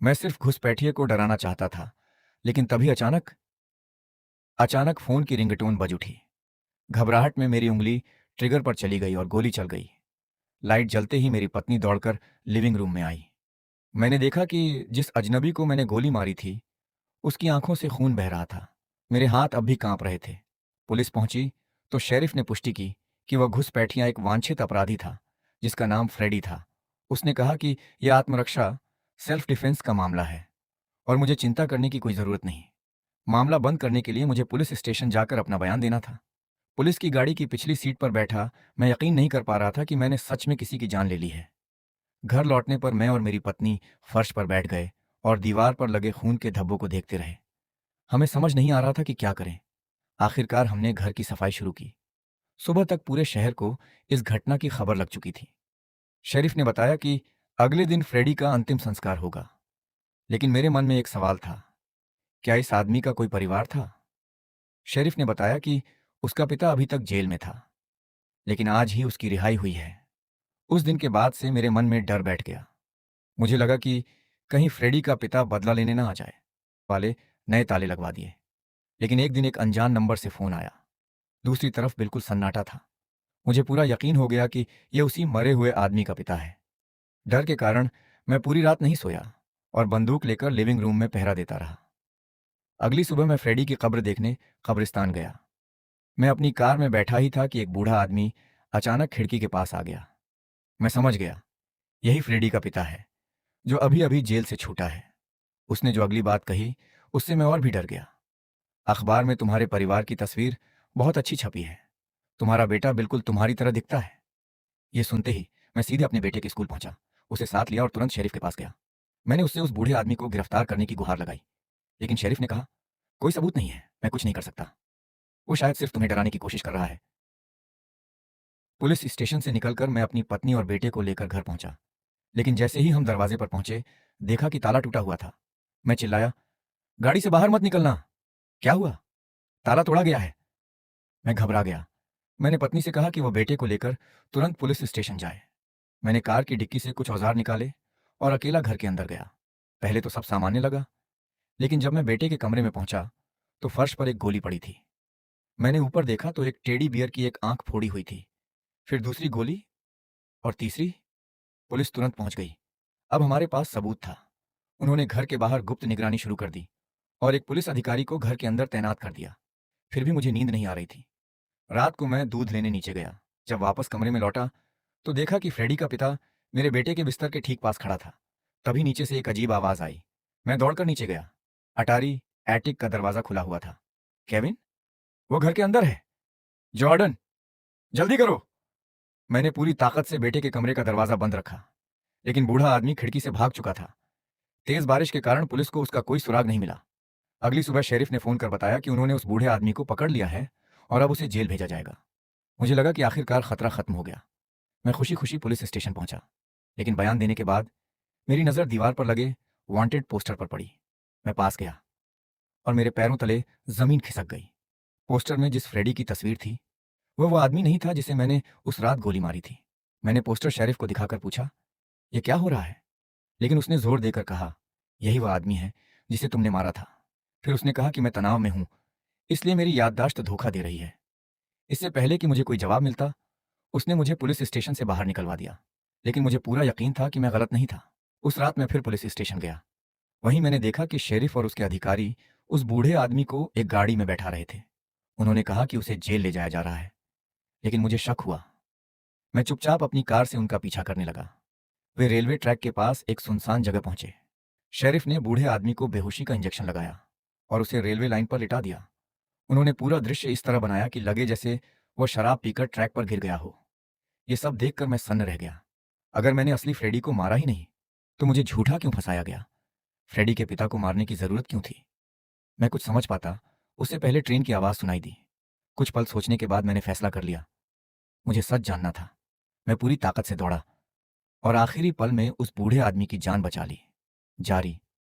मैं सिर्फ घुसपैठिए को डराना चाहता था, लेकिन तभी अचानक अचानक फोन की रिंगटोन बज उठी। घबराहट में मेरी उंगली ट्रिगर पर चली गई और गोली चल गई। लाइट जलते ही मेरी पत्नी दौड़कर लिविंग रूम में आई। मैंने देखा कि जिस अजनबी को मैंने गोली मारी थी, उसकी आंखों से खून बह रहा था। मेरे हाथ अब भी कांप रहे थे। पुलिस पहुंची तो शेरिफ ने पुष्टि की कि वह घुसपैठिया एक वांछित अपराधी था, जिसका नाम फ्रेडी था। उसने कहा कि यह आत्मरक्षा, सेल्फ डिफेंस का मामला है और मुझे चिंता करने की कोई जरूरत नहीं। मामला बंद करने के लिए मुझे पुलिस स्टेशन जाकर अपना बयान देना था। पुलिस की गाड़ी की पिछली सीट पर बैठा मैं यकीन नहीं कर पा रहा था कि मैंने सच में किसी की जान ले ली है। घर लौटने पर मैं और मेरी पत्नी फर्श पर बैठ गए और दीवार पर लगे खून के धब्बों को देखते रहे। हमें समझ नहीं आ रहा था कि क्या करें। आखिरकार हमने घर की सफाई शुरू की। सुबह तक पूरे शहर को इस घटना की खबर लग चुकी थी। शेरिफ ने बताया कि अगले दिन फ्रेडी का अंतिम संस्कार होगा। लेकिन मेरे मन में एक सवाल था, क्या इस आदमी का कोई परिवार था? शेरिफ ने बताया कि उसका पिता अभी तक जेल में था, लेकिन आज ही उसकी रिहाई हुई है। उस दिन के बाद से मेरे मन में डर बैठ गया। मुझे लगा कि कहीं फ्रेडी का पिता बदला लेने ना आ जाए। वाले नए ताले लगवा दिए। लेकिन एक दिन एक अनजान नंबर से फोन आया। दूसरी तरफ बिल्कुल सन्नाटा था। मुझे पूरा यकीन हो गया कि यह उसी मरे हुए आदमी का पिता है। डर के कारण मैं पूरी रात नहीं सोया और बंदूक लेकर लिविंग रूम में पहरा देता रहा। अगली सुबह मैं फ्रेडी की कब्र देखने कब्रिस्तान गया। मैं अपनी कार में बैठा ही था कि एक बूढ़ा आदमी अचानक खिड़की के पास आ गया। मैं समझ गया, यही फ्रेडी का पिता है, जो अभी अभी जेल से छूटा है। उसने जो अगली बात कही, उससे मैं और भी डर गया। अखबार में तुम्हारे परिवार की तस्वीर बहुत अच्छी छपी है। तुम्हारा बेटा बिल्कुल तुम्हारी तरह दिखता है। ये सुनते ही मैं सीधे अपने बेटे के स्कूल पहुंचा, उसे साथ लिया और तुरंत शेरिफ के पास गया। मैंने उससे उस बूढ़े आदमी को गिरफ्तार करने की गुहार लगाई, लेकिन शेरिफ ने कहा, कोई सबूत नहीं है, मैं कुछ नहीं कर सकता। वो शायद सिर्फ तुम्हें डराने की कोशिश कर रहा है। पुलिस स्टेशन से निकलकर मैं अपनी पत्नी और बेटे को लेकर घर पहुंचा, लेकिन जैसे ही हम दरवाजे पर पहुंचे, देखा कि ताला टूटा हुआ था। मैं चिल्लाया, गाड़ी से बाहर मत निकलना। क्या हुआ? ताला तोड़ा गया है। मैं घबरा गया। मैंने पत्नी से कहा कि वो बेटे को लेकर तुरंत पुलिस स्टेशन जाए। मैंने कार की डिक्की से कुछ औजार निकाले और अकेला घर के अंदर गया। पहले तो सब सामान्य लगा, लेकिन जब मैं बेटे के कमरे में पहुंचा तो फर्श पर एक गोली पड़ी थी। मैंने ऊपर देखा तो एक टेडी बियर की एक आंख फोड़ी हुई थी। फिर दूसरी गोली और तीसरी। पुलिस तुरंत पहुंच गई। अब हमारे पास सबूत था। उन्होंने घर के बाहर गुप्त निगरानी शुरू कर दी और एक पुलिस अधिकारी को घर के अंदर तैनात कर दिया। फिर भी मुझे नींद नहीं आ रही थी। रात को मैं दूध लेने नीचे गया। जब वापस कमरे में लौटा तो देखा कि फ्रेडी का पिता मेरे बेटे के बिस्तर के ठीक पास खड़ा था। तभी नीचे से एक अजीब आवाज आई। मैं दौड़कर नीचे गया। अटारी एटिक का दरवाजा खुला हुआ था। केविन, वो घर के अंदर है। जॉर्डन, जल्दी करो। मैंने पूरी ताकत से बेटे के कमरे का दरवाजा बंद रखा, लेकिन बूढ़ा आदमी खिड़की से भाग चुका था। तेज बारिश के कारण पुलिस को उसका कोई सुराग नहीं मिला। अगली सुबह शेरिफ ने फोन कर बताया कि उन्होंने उस बूढ़े आदमी को पकड़ लिया है और अब उसे जेल भेजा जाएगा। मुझे लगा कि आखिरकार खतरा खत्म हो गया। मैं खुशी खुशी पुलिस स्टेशन पहुंचा, लेकिन बयान देने के बाद मेरी नज़र दीवार पर लगे वांटेड पोस्टर पर पड़ी। मैं पास गया और मेरे पैरों तले जमीन खिसक गई। पोस्टर में जिस फ्रेडी की तस्वीर थी, वो आदमी नहीं था जिसे मैंने उस रात गोली मारी थी। मैंने पोस्टर शेरिफ को दिखाकर पूछा, यह क्या हो रहा है? लेकिन उसने जोर देकर कहा, यही वह आदमी है जिसे तुमने मारा था। फिर उसने कहा कि मैं तनाव में हूं, इसलिए मेरी याददाश्त धोखा दे रही है। इससे पहले कि मुझे कोई जवाब मिलता, उसने मुझे पुलिस स्टेशन से बाहर निकलवा दिया। लेकिन मुझे पूरा यकीन था कि मैं गलत नहीं था। उस रात मैं फिर पुलिस स्टेशन गया। वहीं मैंने देखा कि शेरिफ और उसके अधिकारी उस बूढ़े आदमी को एक गाड़ी में बैठा रहे थे। उन्होंने कहा कि उसे जेल ले जाया जा रहा है, लेकिन मुझे शक हुआ। मैं चुपचाप अपनी कार से उनका पीछा करने लगा। वे रेलवे ट्रैक के पास एक सुनसान जगह पहुंचे। शेरिफ ने बूढ़े आदमी को बेहोशी का इंजेक्शन लगाया और उसे रेलवे लाइन पर लिटा दिया। उन्होंने पूरा दृश्य इस तरह बनाया कि लगे जैसे वह शराब पीकर ट्रैक पर गिर गया हो। ये सब देखकर मैं सन्न रह गया। अगर मैंने असली फ्रेडी को मारा ही नहीं, तो मुझे झूठा क्यों फंसाया गया? फ्रेडी के पिता को मारने की जरूरत क्यों थी? मैं कुछ समझ पाता उससे पहले ट्रेन की आवाज सुनाई दी। कुछ पल सोचने के बाद मैंने फैसला कर लिया, मुझे सच जानना था। मैं पूरी ताकत से दौड़ा और आखिरी पल में उस बूढ़े आदमी की जान बचा ली। जारी